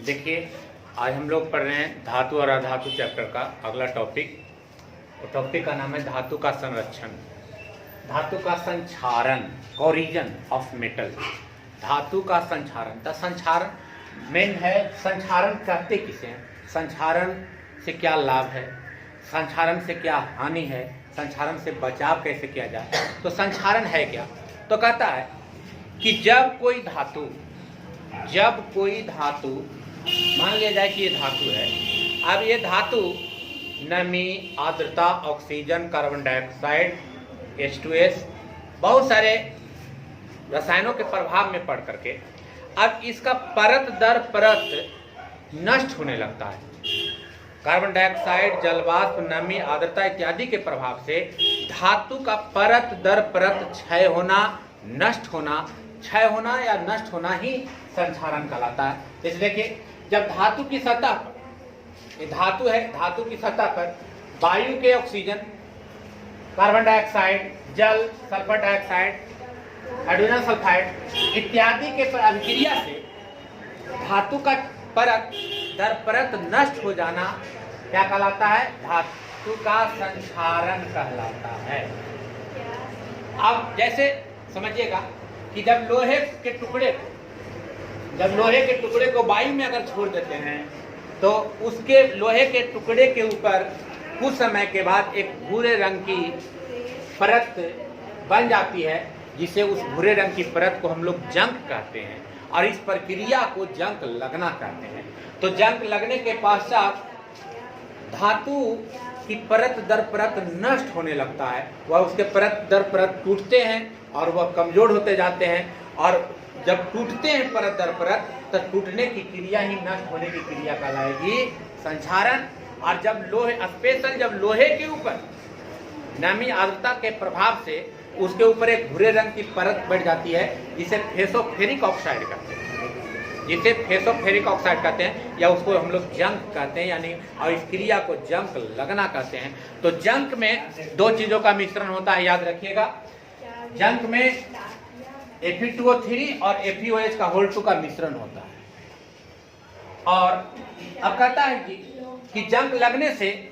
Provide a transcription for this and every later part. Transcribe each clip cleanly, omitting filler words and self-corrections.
देखिए, आज हम लोग पढ़ रहे हैं धातु और अधातु चैप्टर का अगला टॉपिक। और टॉपिक का नाम है धातु का संरक्षण, धातु का संक्षारण, कोरिजन ऑफ मेटल। धातु का संक्षारण, तो संक्षारण मेन है। संक्षारण कहते किसे हैं? संक्षारण से क्या लाभ है, संक्षारण से क्या हानि है, संक्षारण से बचाव कैसे किया जाए। तो संक्षारण है क्या? तो कहता है कि जब कोई धातु मान लिया जाए कि ये धातु है। अब ये धातु नमी, आर्द्रता, ऑक्सीजन, कार्बन डाइऑक्साइड, H2S, बहुत सारे रसायनों के प्रभाव में पड़ करके अब इसका परत दर परत नष्ट होने लगता है। कार्बन डाइऑक्साइड, जलवाष्प, नमी, आर्द्रता इत्यादि के प्रभाव से धातु का परत दर परत क्षय होना, नष्ट होना, क्षय होना या नष्ट होना ही संक्षारण कहलाता है। जैसे देखिए, जब धातु की सतह पर, ये धातु है, धातु की सतह पर वायु के ऑक्सीजन, कार्बन डाइऑक्साइड, जल, सल्फर डाइऑक्साइड, हाइड्रोजन सल्फाइड इत्यादि के अभिक्रिया से धातु का परत दर परत नष्ट हो जाना क्या कहलाता है? धातु का संक्षारण कहलाता है। अब जैसे समझिएगा कि जब लोहे के टुकड़े को वायु में अगर छोड़ देते हैं तो उसके लोहे के टुकड़े के ऊपर कुछ समय के बाद एक भूरे रंग की परत बन जाती है, जिसे उस भूरे रंग की परत को हम लोग जंग कहते हैं और इस प्रक्रिया को जंग लगना कहते हैं। तो जंग लगने के पश्चात धातु की परत दर परत नष्ट होने लगता है, वह उसके परत दर परत टूटते हैं और वह कमजोर होते जाते हैं। और जब टूटते हैं परत दर परत, तो टूटने की क्रिया ही नष्ट होने की क्रिया कहलाएगी संक्षारण। और जब लोहे के ऊपर नमी, आर्द्रता के प्रभाव से उसके ऊपर एक भूरे रंग की परत बैठ जाती है, जिसे फेसोफेरिक ऑक्साइड कहते हैं, या उसको हम लोग जंग कहते हैं, यानी और इस क्रिया को जंग लगना कहते हैं। तो जंग में दो चीजों का मिश्रण होता है, याद रखिएगा। जंग में Fe2O3 और FeOH का होल 2 का मिश्रण होता है। और अब कहता है कि जंग लगने से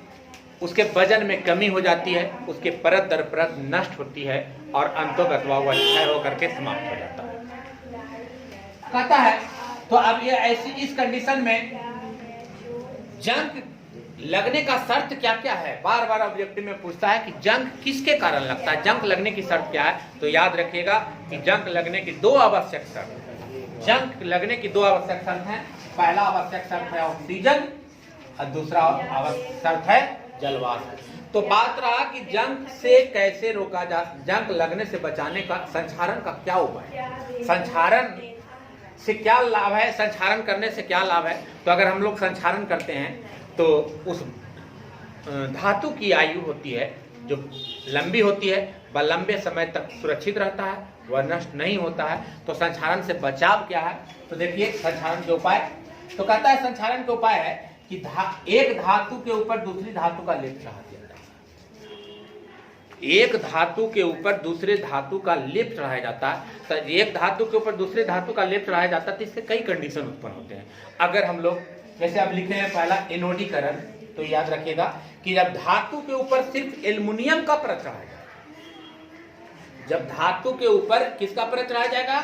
उसके वजन में कमी हो जाती है, उसके परत दर परत नष्ट होती है और अंतोगत्वा वह क्षय होकर के समाप्त हो जाता है, कहता है। तो अब ये ऐसी इस कंडीशन में जंग लगने का शर्त क्या क्या है? बार बार ऑब्जेक्टिव में पूछता है कि जंग किसके कारण लगता है, जंग लगने की शर्त क्या है? तो याद रखिएगा कि जंग लगने की दो आवश्यक शर्त, जंग लगने की दो आवश्यक शर्त है। पहला आवश्यक शर्त है ऑक्सीजन और दूसरा आवश्यक शर्त है जलवाष्प। तो बात रहा कि जंग से कैसे रोका जा, जंग लगने से बचाने का संक्षारण का क्या उपाय, संक्षारण से क्या लाभ है, संक्षारण करने से क्या लाभ है? तो अगर हम लोग संक्षारण करते हैं तो उस धातु की आयु होती है जो लंबी होती है, वह लंबे समय तक सुरक्षित रहता है, वह नष्ट नहीं होता है। तो संक्षारण से बचाव क्या है? तो देखिए संक्षारण के उपाय, तो कहता है संक्षारण के उपाय है कि एक धातु के ऊपर दूसरी धातु का लेप चढ़ा दिया जाता है। एक धातु के ऊपर दूसरे धातु का लेप चढ़ाया जाता है। तो एक धातु के ऊपर दूसरे धातु का लेप चढ़ाया जाता है, तो इससे कई कंडीशन उत्पन्न होते हैं। अगर हम लोग जैसे अब लिखे हैं पहला एनोडीकरण, तो याद रखिएगा कि जब धातु के ऊपर सिर्फ एल्युमिनियम का परत चढ़ाया जाएगा, जब धातु के ऊपर किसका परत चढ़ाया जाएगा?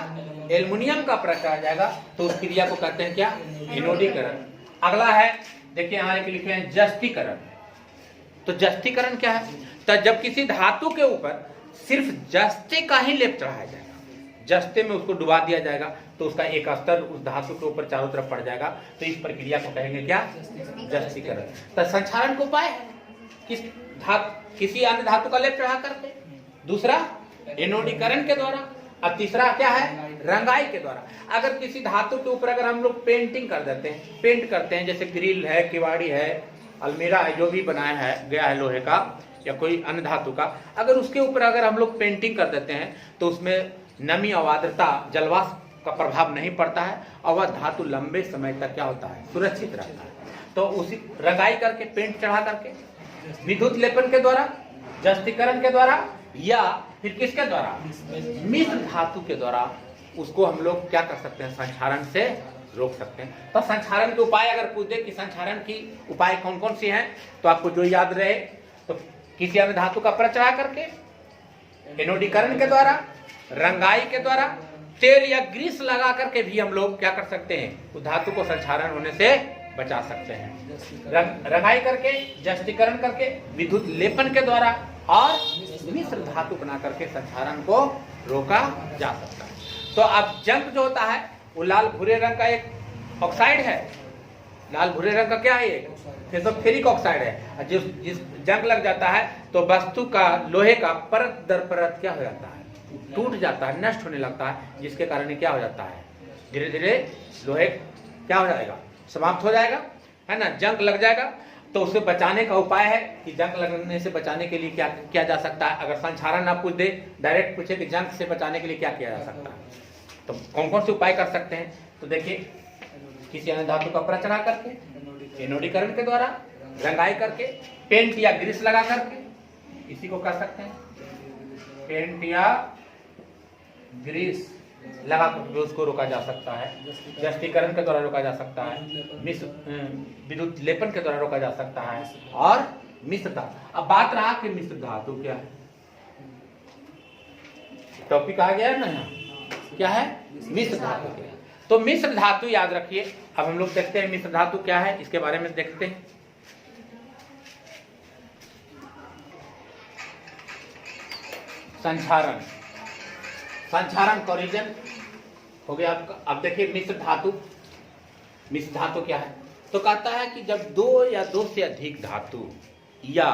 एल्युमिनियम का परत चढ़ाया जाएगा, तो उस क्रिया को कहते हैं क्या? एनोडीकरण। अगला है, देखिए यहाँ एक लिखे हैं जस्तीकरण। तो जस्तीकरण क्या है? तो जब किसी धातु के ऊपर सिर्फ जस्ते का ही लेप चढ़ाया जाएगा, जस्ते में उसको डुबा दिया जाएगा, तो उसका एक अस्तर उस धातु के ऊपर चारों तरफ पड़ जाएगा, तो इस प्रक्रिया को कहेंगे क्या? जस्तीकरण। तो संक्षारण का उपाय है किसी अन्य धातु का लेप चढ़ा करके, दूसरा एनोडीकरण के द्वारा, अब तीसरा क्या है? रंगाई के द्वारा। अगर किसी धातु के ऊपर अगर हम लोग पेंटिंग कर देते हैं, पेंट करते हैं, जैसे ग्रिल है, किवाड़ी है, अलमीरा है, जो भी बनाया है गया है लोहे का या कोई अन्य धातु का, अगर उसके ऊपर अगर हम लोग पेंटिंग कर देते हैं तो उसमें नमी और आर्द्रता, जलवाष्प का प्रभाव नहीं पड़ता है और वह धातु लंबे समय तक क्या होता है? सुरक्षित रहता है। तो उसी रंगाई करके, पेंट चढ़ा करके, विद्युत लेपन के द्वारा, जस्तीकरण के द्वारा, या फिर किसके द्वारा? मिश्र धातु के द्वारा उसको हम लोग क्या कर सकते हैं? संक्षारण से रोक सकते हैं। तो संक्षारण के उपाय अगर पूछ दे कि संक्षारण की उपाय कौन कौन सी हैं, तो आपको जो याद रहे, तो किसी अन्य धातु का प्रचरा करके, एनोडीकरण के द्वारा, रंगाई के द्वारा, तेल या ग्रीस लगा करके भी हम लोग क्या कर सकते हैं, उस धातु को संक्षारण होने से बचा सकते हैं। रंगाई करके, जस्तीकरण करके, विद्युत लेपन के द्वारा और मिश्र धातु बना करके संक्षारण को रोका जा सकता है। तो अब जंक जो होता है वो लाल भूरे रंग का एक ऑक्साइड है। लाल भूरे रंग का क्या है, एक फेरिक ऑक्साइड है। जिस जंग लग जाता है तो वस्तु का, लोहे का परत दर परत क्या हो जाता है, टूट जाता है, नष्ट होने लगता है, जिसके कारण क्या हो जाता है, धीरे धीरे लोहे क्या हो जाएगा, समाप्त हो जाएगा, है ना, जंग लग जाएगा। तो उसे बचाने का उपाय है कि जंग लगने से बचाने के लिए क्या किया जा सकता है। अगर संक्षारण ना पूछ दे, डायरेक्ट पूछे कि जंग से बचाने के लिए क्या किया जा सकता है, तो कौन कौन से उपाय कर सकते हैं। तो देखिए, किसी अन्य धातु का प्रचरा करके, एनोडीकरण के द्वारा, रंगाई करके, पेंट या ग्रीस लगा करके, इसी को कर सकते हैं, पेंट या ग्रीस लगा कर उसको रोका जा सकता है। जस्तीकरण के द्वारा रोका जा सकता है, विद्युत लेपन के द्वारा रोका जा सकता है, और मिश्र धातु। अब बात रहा कि मिश्र धातु क्या है, टॉपिक आ गया है ना यहाँ, क्या है मिश्र धातु क्या है। तो मिश्र धातु याद रखिए। अब हम लोग देखते हैं मिश्र धातु क्या है, इसके बारे में देखते हैं। संक्षारण, संक्षारण कोरिजन हो गया आपका। अब देखिए मिश्र धातु, मिश्र धातु क्या है, तो कहता है कि जब दो या दो से अधिक धातु या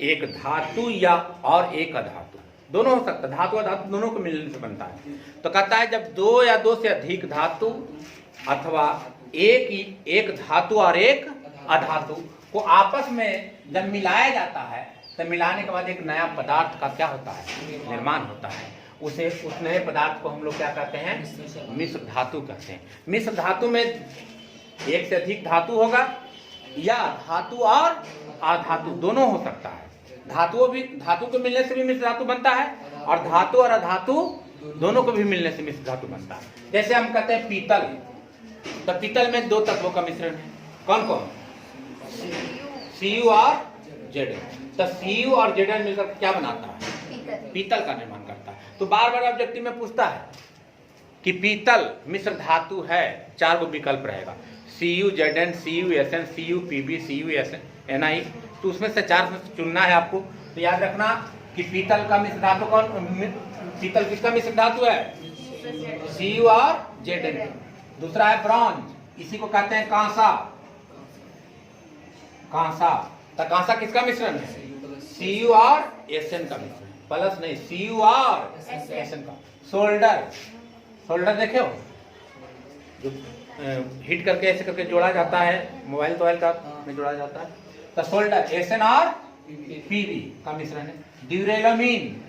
एक धातु या और एक अधातु, दोनों हो सकता है, धातु और धातु दोनों को मिलने से बनता है। तो कहता है जब दो या दो से अधिक धातु अथवा एक धातु और एक अधातु को आपस में जब मिलाया जाता है, तो मिलाने के बाद एक नया पदार्थ का क्या होता है, निर्माण होता है। उसे, उस नए पदार्थ को हम लोग क्या कहते हैं, मिश्र धातु कहते हैं। मिश्र धातु में एक से अधिक धातु होगा या धातु और अधातु दोनों हो सकता है। धातु को मिलने से भी मिश्र धातु बनता है, और धातु और अधातु दोनों को भी मिलने से मिश्र धातु बनता है। जैसे हम कहते हैं पीतल, तो पीतल में दो तत्वों का मिश्रण है, कौन कौन, Cu और Zn। तो Cu और Zn मिलकर क्या बनाता है, पीतल का निर्माण करता है। तो बार बार ऑब्जेक्टिव में पूछता है कि पीतल मिश्र धातु है, चार को विकल्प रहेगा, Cu Zn, Cu Sn, Cu Pb, Cu Sn Ni। तो उसमें से चार में चुनना है आपको। तो याद रखना कि पीतल का मिश्र धातु कौन, पीतल किसका मिश्र धातु है, Cu और Zn। दूसरा है ब्रॉन्ज, इसी को कहते हैं कांसा, कांसा। तो कांसा किसका मिश्रण है, Cu और Sn का मिश्रण, प्लस नहीं, Cu और Sn का। सोल्डर, सोल्डर देखे हो, जो हिट करके ऐसे करके जोड़ा जाता है, मोबाइल टोबाइल का में जोड़ा जाता है। तो सोल्डर Sn और Pb का मिश्रण है। ड्यूरेलमीन,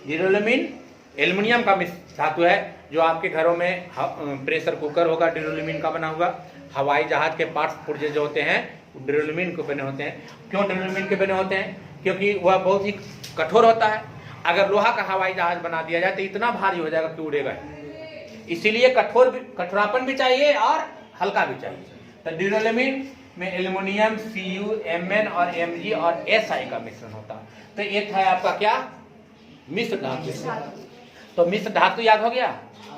ड्यूरेलमीन एल्युमिनियम का धातु है, जो आपके घरों में प्रेशर कुकर होगा ड्यूरेलमीन का बना हुआ। हवाई जहाज के पार्ट्स पुर्जे जो होते हैं ड्यूरेलमीन के बने होते हैं। क्यों ड्यूरेलमीन के बने होते हैं, क्योंकि वह बहुत ही कठोर होता है। अगर लोहा का हवाई जहाज बना दिया जाए तो इतना भारी हो जाएगा कि उड़ेगा, इसीलिए कठोरापन भी चाहिए और हल्का भी चाहिए। तो ड्यूरेलमीन में एल्युमिनियम, Cu, Mn और Mg और Si का मिश्रण होता है। तो ये था आपका क्या, मिश्र धातु। तो मिश्र धातु याद हो गया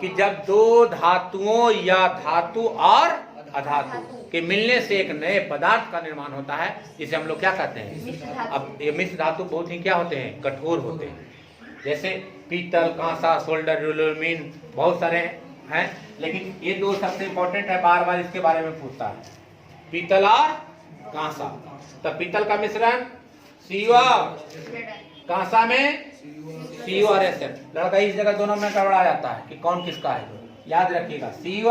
कि जब दो धातुओं या धातु और अधातु के मिलने से एक नए पदार्थ का निर्माण होता है, जिसे हम लोग क्या कहते हैं। अब ये मिश्र धातु बहुत ही क्या होते हैं, कठोर होते हैं। जैसे पीतल, कांसा, सोल्डर, ड्यूरेलमीन, बहुत सारे हैं, लेकिन ये दो सबसे इंपॉर्टेंट है, बार बार इसके बारे में पूछता है, पीतल और कांसा। तो पीतल का मिश्रण Cu और कांसा में Cu और Sn। लड़का इस जगह दोनों में गड़बड़ा जाता है कि कौन किसका है, याद रखिएगा Cu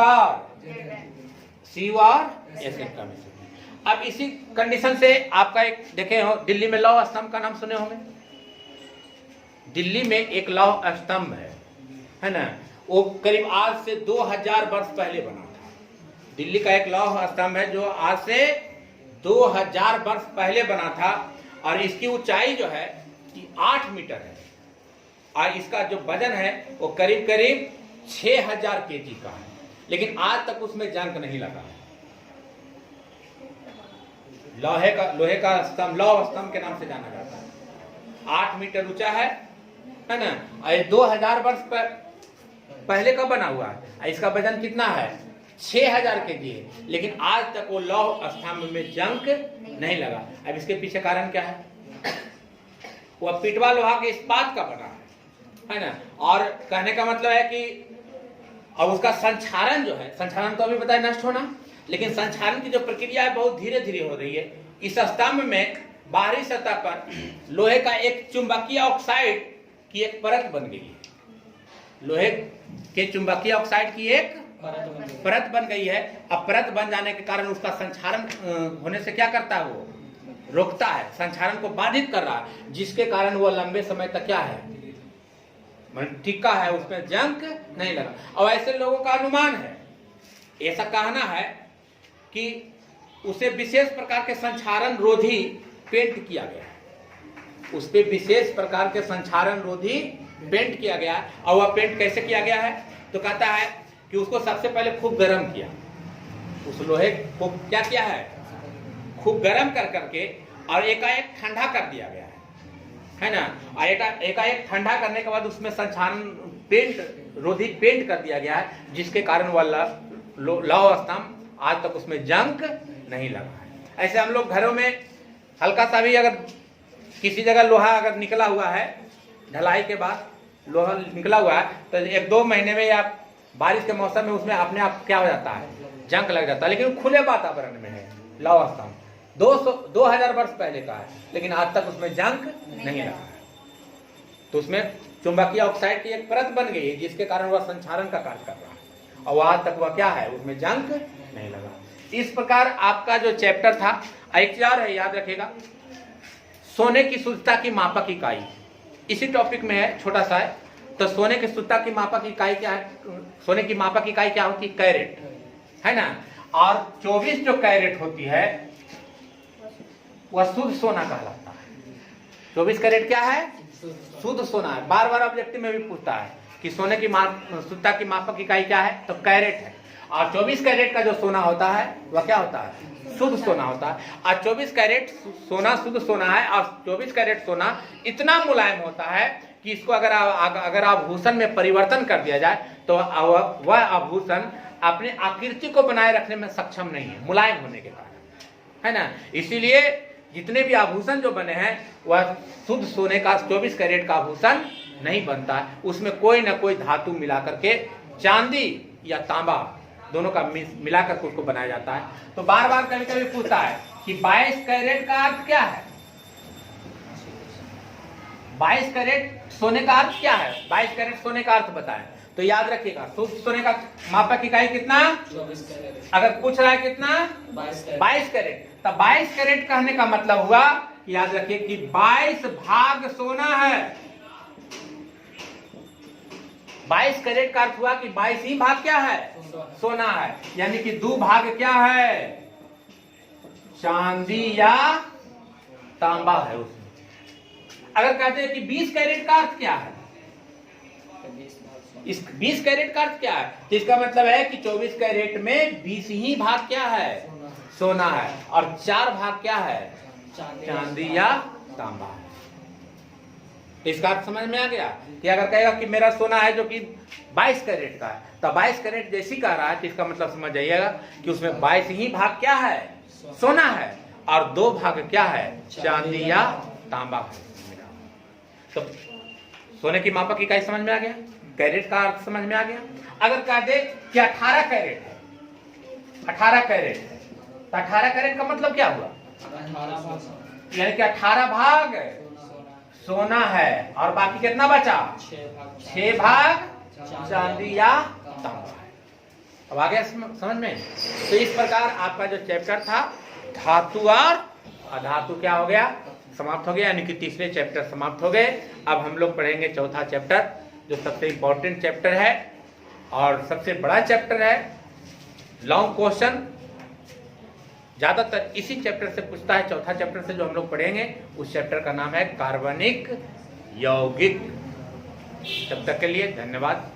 और Sn का मिश्रण। अब इसी कंडीशन से आपका एक देखे हो, दिल्ली में लौह स्तंभ का नाम सुने होंगे। दिल्ली में एक लौह स्तंभ है ना, वो करीब आज से 2000 वर्ष पहले बना था। दिल्ली का एक लौह स्तंभ है जो आज से 2000 वर्ष पहले बना था, और इसकी ऊंचाई जो है 8 मीटर है, और इसका जो वजन है वो करीब करीब 6000 kg का है। लेकिन आज तक उसमें जंग नहीं लगा। लोहे का स्तंभ लौह स्तंभ के नाम से जाना जाता है। 8 मीटर ऊंचा है ना। और 2000 वर्ष पहले का बना हुआ है। इसका वजन कितना है? 6000 kg है। लेकिन आज तक वो लौह स्तंभ में जंग नहीं लगा। अब इसके पीछे कारण क्या है? वह पिटवा लोहा के इस्पात का बना है ना। और कहने का मतलब है कि अब उसका संक्षारण जो है, संक्षारण तो अभी बताया नष्ट होना, लेकिन संक्षारण की जो प्रक्रिया है बहुत धीरे धीरे हो रही है। इस स्तंभ में बाहरी सतह पर लोहे का एक चुंबकीय ऑक्साइड की एक परत बन गई है। लोहे के चुंबकीय ऑक्साइड की एक परत बन गई है। अब परत बन जाने के कारण उसका संक्षारण होने से क्या करता है? वो रोकता है, संक्षारण को बाधित कर रहा है, जिसके कारण वो लंबे समय तक क्या है? टिका है, उसमें जंग नहीं लगा। और ऐसे लोगों का अनुमान है, ऐसा कहना है कि उसे विशेष प्रकार के संक्षारण रोधी पेंट किया गया है। उस पे विशेष प्रकार के संक्षारण रोधी पेंट किया गया। और वह पेंट कैसे किया गया है? तो कहता है कि उसको सबसे पहले खूब गर्म किया। उस लोहे को क्या किया है? खूब गर्म कर करके और एकाएक ठंडा कर दिया गया है ना। और एकाएक ठंडा करने के बाद उसमें संक्षारण पेंट रोधी पेंट कर दिया गया है, जिसके कारण वह लौह स्तंभ आज तक उसमें जंग नहीं लगा है। ऐसे हम लोग घरों में हल्का सा भी अगर किसी जगह लोहा अगर निकला हुआ है, ढलाई के बाद लोहा निकला हुआ है, तो 1-2 महीने में या बारिश के मौसम में उसमें अपने आप क्या हो जाता है? जंग लग जाता है। लेकिन खुले वातावरण में है लौह स्तंभ, 2000 वर्ष पहले का है, लेकिन आज तक उसमें जंग नहीं लगा है। तो उसमें चुंबकीय ऑक्साइड की एक परत बन गई है, जिसके कारण वह संक्षारण का कार्य कर रहा है। और आज तक वह क्या है? उसमें जंग नहीं लगा। इस प्रकार आपका जो चैप्टर था, एक और है, याद रखिएगा, सोने की शुद्धता की मापक इकाई, इसी टॉपिक में है, छोटा सा है। तो सोने की शुद्धता की मापक इकाई क्या है? सोने की मापक इकाई क्या होती है? कैरेट, है ना। और 24 जो कैरेट होती है वह शुद्ध सोना कहलाता है। 24 कैरेट क्या है? शुद्ध सोना है। बार बार ऑब्जेक्टिव में भी पूछता है कि सोने की शुद्धता की मापक इकाई क्या है? तो कैरेट है। और 24 कैरेट का जो सोना होता है वह क्या होता है? शुद्ध सोना होता है। और 24 कैरेट सोना शुद्ध सोना है। और 24 कैरेट सोना इतना मुलायम होता है कि इसको अगर आभूषण में परिवर्तन कर दिया जाए तो वह आभूषण अपने आकृति को बनाए रखने में सक्षम नहीं है, मुलायम होने के कारण, है ना। इसीलिए जितने भी आभूषण जो बने हैं वह शुद्ध सोने का 24 कैरेट का आभूषण नहीं बनता है। उसमें कोई ना कोई धातु मिला करके, चांदी या तांबा दोनों का मिलाकर उसको बनाया जाता है। तो बार बार कभी कभी पूछता है कि 22 कैरेट का अर्थ क्या है? 22 कैरेट सोने का अर्थ क्या है? 22 कैरेट सोने का अर्थ बताएं। तो याद रखिएगा, शुद्ध सोने का मापक इकाई कितना? 24 कैरेट। अगर पूछ रहा है कितना? 22 कैरेट। तो 22 कैरेट कहने का मतलब हुआ, याद रखिए कि 22 भाग सोना है। 22 कैरेट का अर्थ हुआ कि 22 ही भाग क्या है? सोना है। यानी कि 2 भाग क्या है? चांदी या तांबा है उसमें। अगर कहते हैं कि 20 कैरेट का अर्थ क्या है? इस 20 कैरेट का अर्थ क्या है? तो इसका मतलब है कि 24 कैरेट में 20 ही भाग क्या है? सोना है। और 4 भाग क्या है? चांदी या तांबा है। तो इसका अर्थ समझ में आ गया कि अगर कहेगा कि मेरा सोना है जो कि 22 कैरेट का है, तो 22 कैरेट जैसी कह रहा है, तो इसका मतलब समझ जाइएगा कि उसमें 22 ही भाग क्या है? सोना है। और 2 भाग क्या है? चांदी या तांबा है। तो सोने की मापक इकाई समझ में आ गया, कैरेट का अर्थ समझ में आ गया। अगर कह दे कि 18 कैरेट है, 18 कैरेट है, तो 18 कैरेट का मतलब क्या हुआ? यानी कि 18 भाग सोना है और बाकी कितना बचा? 6 भाग चांदी या तांबा है। अब आ गया समझ में। तो इस प्रकार आपका जो चैप्टर था धातु और अधातु क्या हो गया? समाप्त हो गया। यानी कि तीसरे चैप्टर समाप्त हो गए। अब हम लोग पढ़ेंगे चौथा चैप्टर, जो सबसे इंपॉर्टेंट चैप्टर है और सबसे बड़ा चैप्टर है। लॉन्ग क्वेश्चन ज्यादातर इसी चैप्टर से पूछता है। चौथा चैप्टर से जो हम लोग पढ़ेंगे उस चैप्टर का नाम है कार्बनिक यौगिक। तब तक के लिए धन्यवाद।